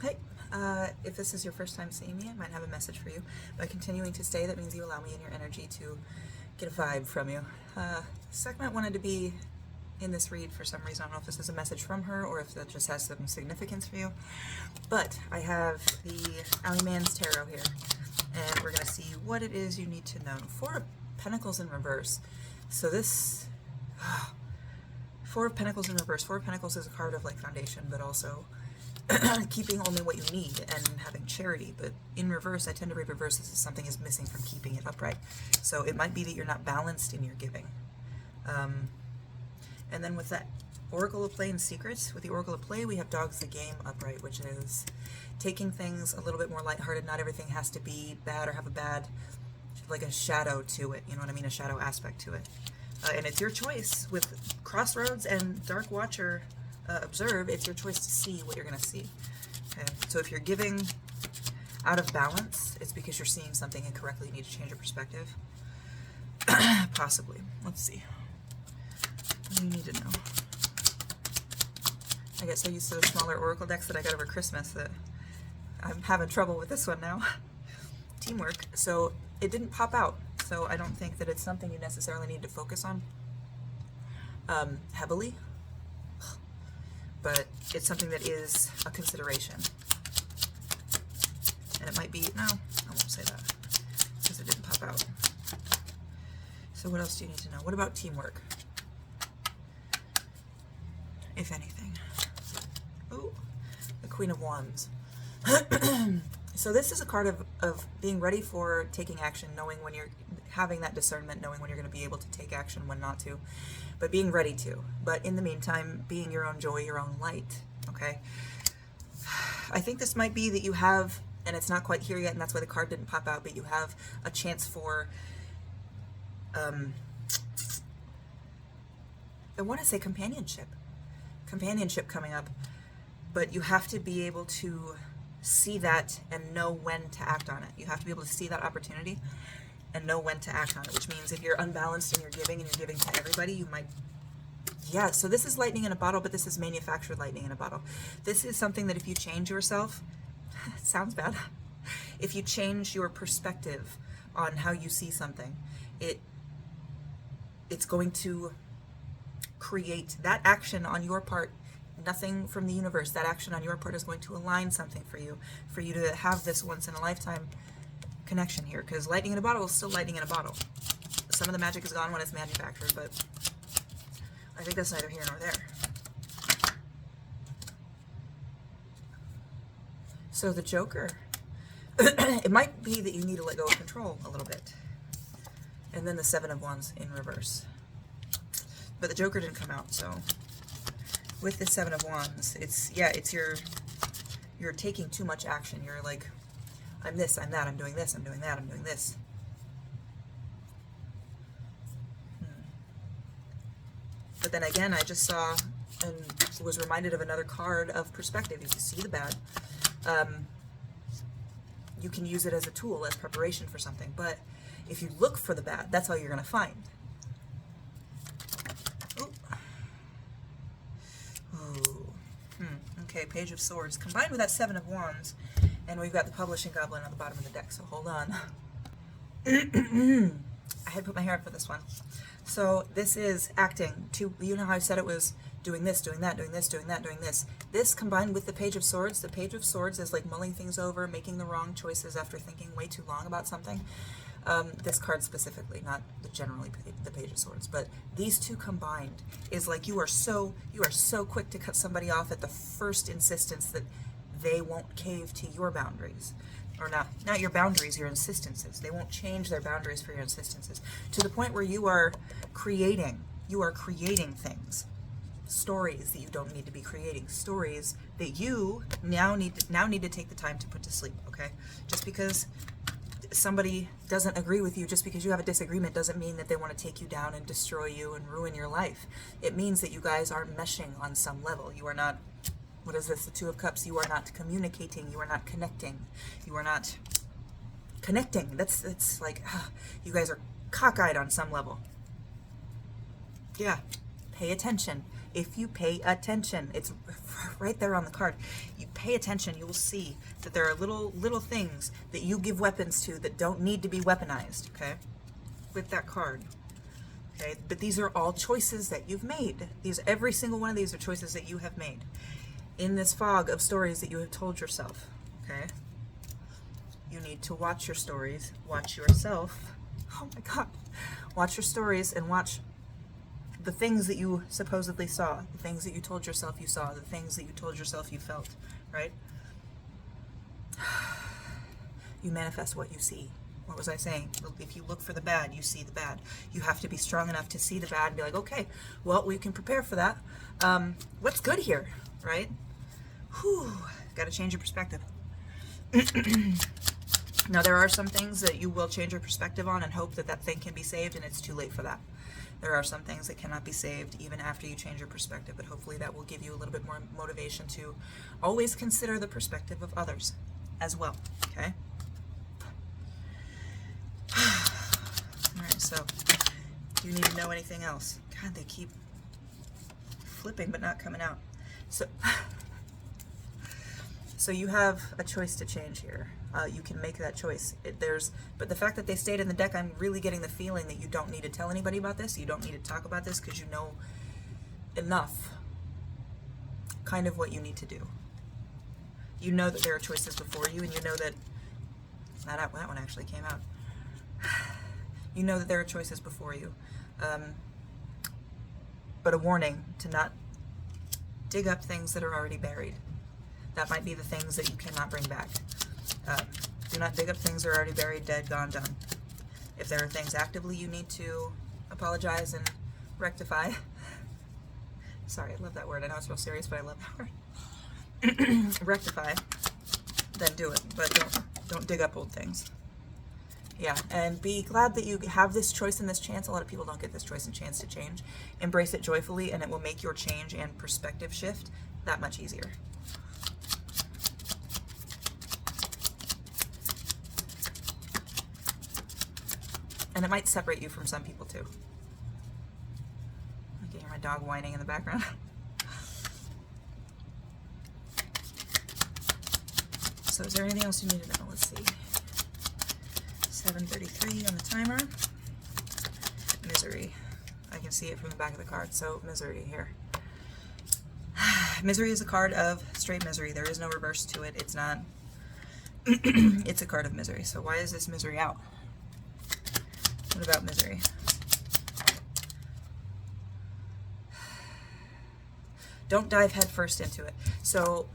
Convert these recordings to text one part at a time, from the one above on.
Hey, if this is your first time seeing me, I might have a message for you. By continuing to stay, that means you allow me in your energy to get a vibe from you. Sekhmet wanted to be in this read for some reason. I don't know if this is a message from her or if that just has some significance for you. But I have the Ali Man's Tarot here, and we're going to see what it is you need to know. Four of Pentacles in reverse. So this... Four of Pentacles in reverse. Four of Pentacles is a card of like foundation, but also keeping only what you need and having charity. But in reverse, I tend to read reverse as if something is missing from keeping it upright. So it might be that you're not balanced in your giving. And then with that Oracle of Play and Secrets, with the Oracle of Play, we have Dogs the Game upright, which is taking things a little bit more lighthearted. Not everything has to be bad or have a bad, like a shadow to it. You know what I mean? A shadow aspect to it. And it's your choice. With Crossroads and Dark Watcher Observe, it's your choice to see what you're going to see. Okay? So if you're giving out of balance, it's because you're seeing something incorrectly. You need to change your perspective. Possibly. Let's see. What do you need to know? I get so used to the smaller Oracle decks that I got over Christmas that I'm having trouble with this one now. Teamwork. So it didn't pop out. So I don't think that it's something you necessarily need to focus on heavily, but it's something that is a consideration. And it might be, no, I won't say that because it didn't pop out. So what else do you need to know? What about teamwork? If anything. Ooh, the Queen of Wands. So this is a card of being ready for taking action, knowing when you're having that discernment, knowing when you're going to be able to take action, when not to, but being ready to. But in the meantime, being your own joy, your own light, okay? I think this might be that you have, and it's not quite here yet, and that's why the card didn't pop out, but you have a chance for, I want to say companionship coming up, but you have to be able to see that and know when to act on it. You have to be able to see that opportunity and know when to act on it, which means if you're unbalanced in your giving and you're giving to everybody, you might, yeah, so this is lightning in a bottle, but this is manufactured lightning in a bottle. This is something that if you change yourself, it sounds bad, if you change your perspective on how you see something, it's going to create that action on your part. Nothing from the universe, that action on your part is going to align something for you to have this once in a lifetime connection here, because lightning in a bottle is still lightning in a bottle. Some of the magic is gone when it's manufactured, but I think that's neither here nor there. So the Joker, it might be that you need to let go of control a little bit. And then the Seven of Wands in reverse. But the Joker didn't come out, so with the Seven of Wands, it's you're taking too much action. You're like, I'm this, I'm that, I'm doing this, I'm doing that, I'm doing this. But then again, I just saw and was reminded of another card of perspective. If you see the bad, you can use it as a tool, as preparation for something. But if you look for the bad, that's all you're going to find. Okay, Page of Swords combined with that Seven of Wands, and we've got the Publishing Goblin on the bottom of the deck, so hold on. I had put my hair up for this one. So this is acting to, you know how I said it was doing this, doing that, doing this, doing that, doing this. This combined with the Page of Swords, the Page of Swords is like mulling things over, making the wrong choices after thinking way too long about something. This card specifically, not generally the Page of Swords, but these two combined is like you are so quick to cut somebody off at the first insistence that they won't cave to your boundaries, or not your boundaries, your insistences. They won't change their boundaries for your insistences, to the point where you are creating things, stories that you don't need to be creating, stories that you now need to take the time to put to sleep. Okay, just because somebody doesn't agree with you, just because you have a disagreement, doesn't mean that they want to take you down and destroy you and ruin your life. It means that you guys aren't meshing on some level. You are not, what is this, the Two of Cups? You are not communicating. You are not connecting. You are not connecting. That's like, you guys are cockeyed on some level. Yeah, pay attention. If you pay attention, it's right there on the card. You pay attention, you will see that there are little things that you give weapons to that don't need to be weaponized, okay? With that card. Okay, but these are all choices that you've made. Every single one of these are choices that you have made in this fog of stories that you have told yourself. Okay, you need to watch your stories, watch yourself. Oh my God, watch your stories and watch the things that you supposedly saw, the things that you told yourself you saw, the things that you told yourself you felt. Right? You manifest what you see. What was I saying? If you look for the bad, you see the bad. You have to be strong enough to see the bad and be like, okay, well, we can prepare for that. What's good here, right? Whew, got to change your perspective. Now, there are some things that you will change your perspective on and hope that that thing can be saved, and it's too late for that. There are some things that cannot be saved even after you change your perspective, but hopefully that will give you a little bit more motivation to always consider the perspective of others as well, okay? Alright, so do you need to know anything else? God, they keep flipping but not coming out. So you have a choice to change here. You can make that choice. But the fact that they stayed in the deck, I'm really getting the feeling that you don't need to tell anybody about this. You don't need to talk about this because you know enough kind of what you need to do. You know that there are choices before you, and you know that that one actually came out. You know that there are choices before you, but a warning to not dig up things that are already buried. That might be the things that you cannot bring back. Do not dig up things that are already buried, dead, gone, done. If there are things actively you need to apologize and rectify, sorry, I love that word. I know it's real serious, but I love that word. Rectify, then do it, but don't dig up old things. Yeah, and be glad that you have this choice and this chance. A lot of people don't get this choice and chance to change. Embrace it joyfully, and it will make your change and perspective shift that much easier. And it might separate you from some people too. I can hear my dog whining in the background. So is there anything else you need to know? Let's see. 7:33 on the timer. Misery. I can see it from the back of the card. So misery here. Misery is a card of straight misery. There is no reverse to it. It's not. It's a card of misery. So why is this misery out? What about misery? Don't dive headfirst into it. So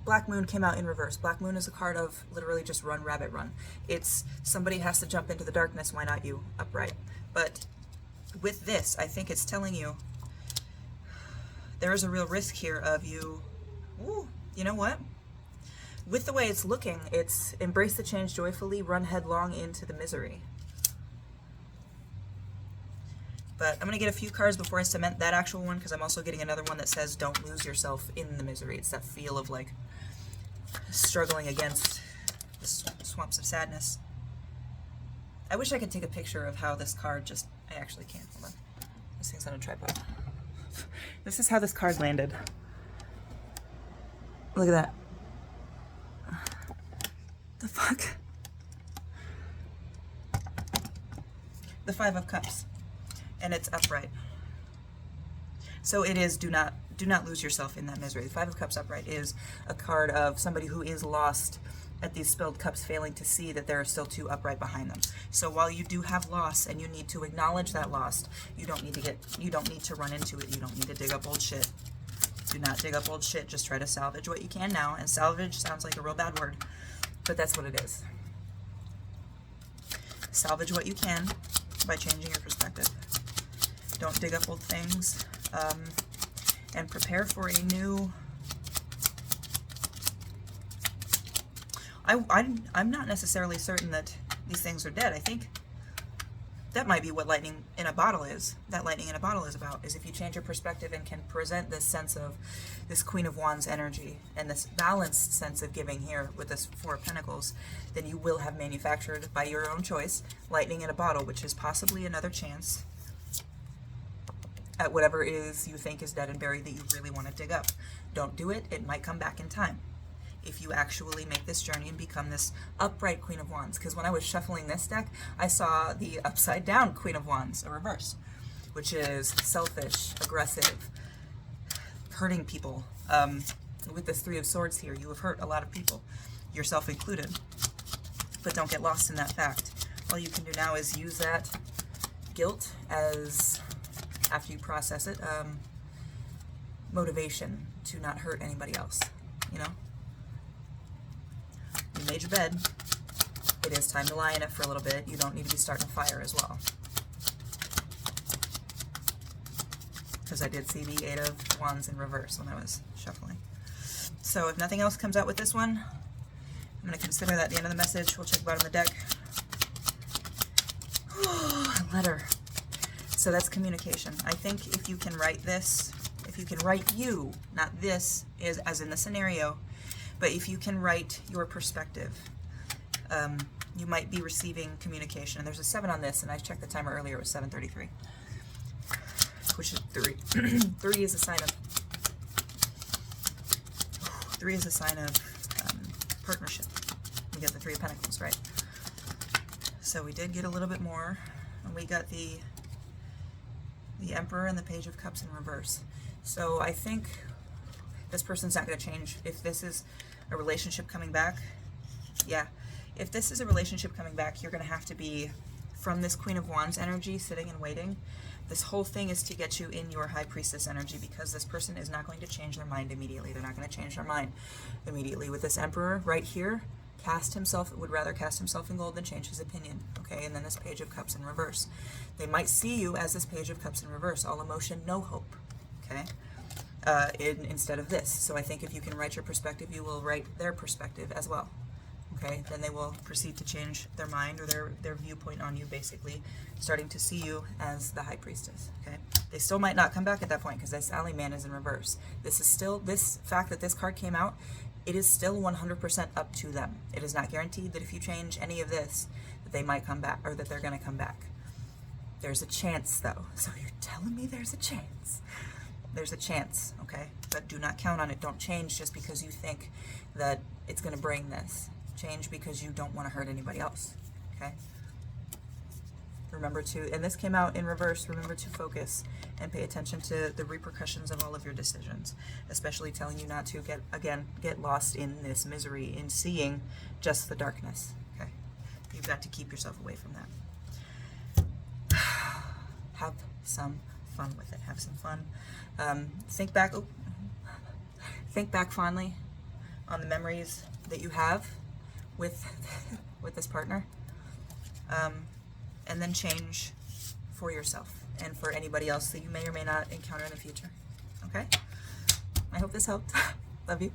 Black Moon came out in reverse. Black Moon is a card of literally just run, rabbit, run. It's somebody has to jump into the darkness, why not you? Upright. But with this, I think it's telling you there is a real risk here of you, ooh, you know what? With the way it's looking, it's embrace the change joyfully, run headlong into the misery. But I'm going to get a few cards before I cement that actual one, because I'm also getting another one that says don't lose yourself in the misery. It's that feel of like struggling against the swamps of sadness. I wish I could take a picture of how this card just... I actually can't. Hold on. This thing's on a tripod. This is how this card landed. Look at that. The fuck? The Five of Cups. And it's upright. So it is do not lose yourself in that misery. The Five of Cups upright is a card of somebody who is lost at these spilled cups, failing to see that there are still two upright behind them. So while you do have loss and you need to acknowledge that loss, you don't need to run into it. You don't need to dig up old shit. Do not dig up old shit. Just try to salvage what you can now. And salvage sounds like a real bad word, but that's what it is. Salvage what you can by changing your perspective. Don't dig up old things, and prepare for a new... I'm not necessarily certain that these things are dead. I think that might be what lightning in a bottle is. That lightning in a bottle is about, is if you change your perspective and can present this sense of this Queen of Wands energy and this balanced sense of giving here with this Four of Pentacles, then you will have manufactured by your own choice lightning in a bottle, which is possibly another chance at whatever is you think is dead and buried that you really want to dig up. Don't do it. It might come back in time if you actually make this journey and become this upright Queen of Wands. Because when I was shuffling this deck, I saw the upside down Queen of Wands, a reverse, which is selfish, aggressive, hurting people. With this Three of Swords here, you have hurt a lot of people, yourself included. But don't get lost in that fact. All you can do now is use that guilt as, after you process it, motivation to not hurt anybody else, you know? You made your bed. It is time to lie in it for a little bit. You don't need to be starting a fire as well. Because I did see the Eight of Wands in reverse when I was shuffling. So if nothing else comes out with this one, I'm going to consider that the end of the message. We'll check the bottom of the deck. Letter. So that's communication. I think if you can write this, if you can write you, not this, is as in the scenario, but if you can write your perspective, you might be receiving communication. And there's a 7 on this, and I checked the timer earlier, it was 7:33, which is 3. 3 is a sign of 3 is a sign of partnership. We get the 3 of Pentacles, right? So we did get a little bit more, and we got the Emperor and the Page of Cups in reverse. So I think this person's not going to change. If this is a relationship coming back, yeah. If this is a relationship coming back, you're going to have to be from this Queen of Wands energy, sitting and waiting. This whole thing is to get you in your High Priestess energy, because this person is not going to change their mind immediately. They're not going to change their mind immediately. With this Emperor right here, would rather cast himself in gold than change his opinion, okay? And then this Page of Cups in reverse. They might see you as this Page of Cups in reverse, all emotion, no hope, okay? Instead of this. So I think if you can write your perspective, you will write their perspective as well, okay? Then they will proceed to change their mind or their viewpoint on you, basically, starting to see you as the High Priestess, okay? They still might not come back at that point because this Ally Man is in reverse. This is still, this fact that this card came out, it is still 100% up to them. It is not guaranteed that if you change any of this, that they might come back, or that they're going to come back. There's a chance, though. So you're telling me there's a chance. There's a chance, okay? But do not count on it. Don't change just because you think that it's going to bring this. Change because you don't want to hurt anybody else, okay? Remember to, and this came out in reverse, remember to focus and pay attention to the repercussions of all of your decisions, especially telling you not to get lost in this misery, in seeing just the darkness, okay? You've got to keep yourself away from that. Have some fun with it. Have some fun. Think back fondly on the memories that you have with this partner. And then change for yourself and for anybody else that you may or may not encounter in the future. Okay? I hope this helped. Love you.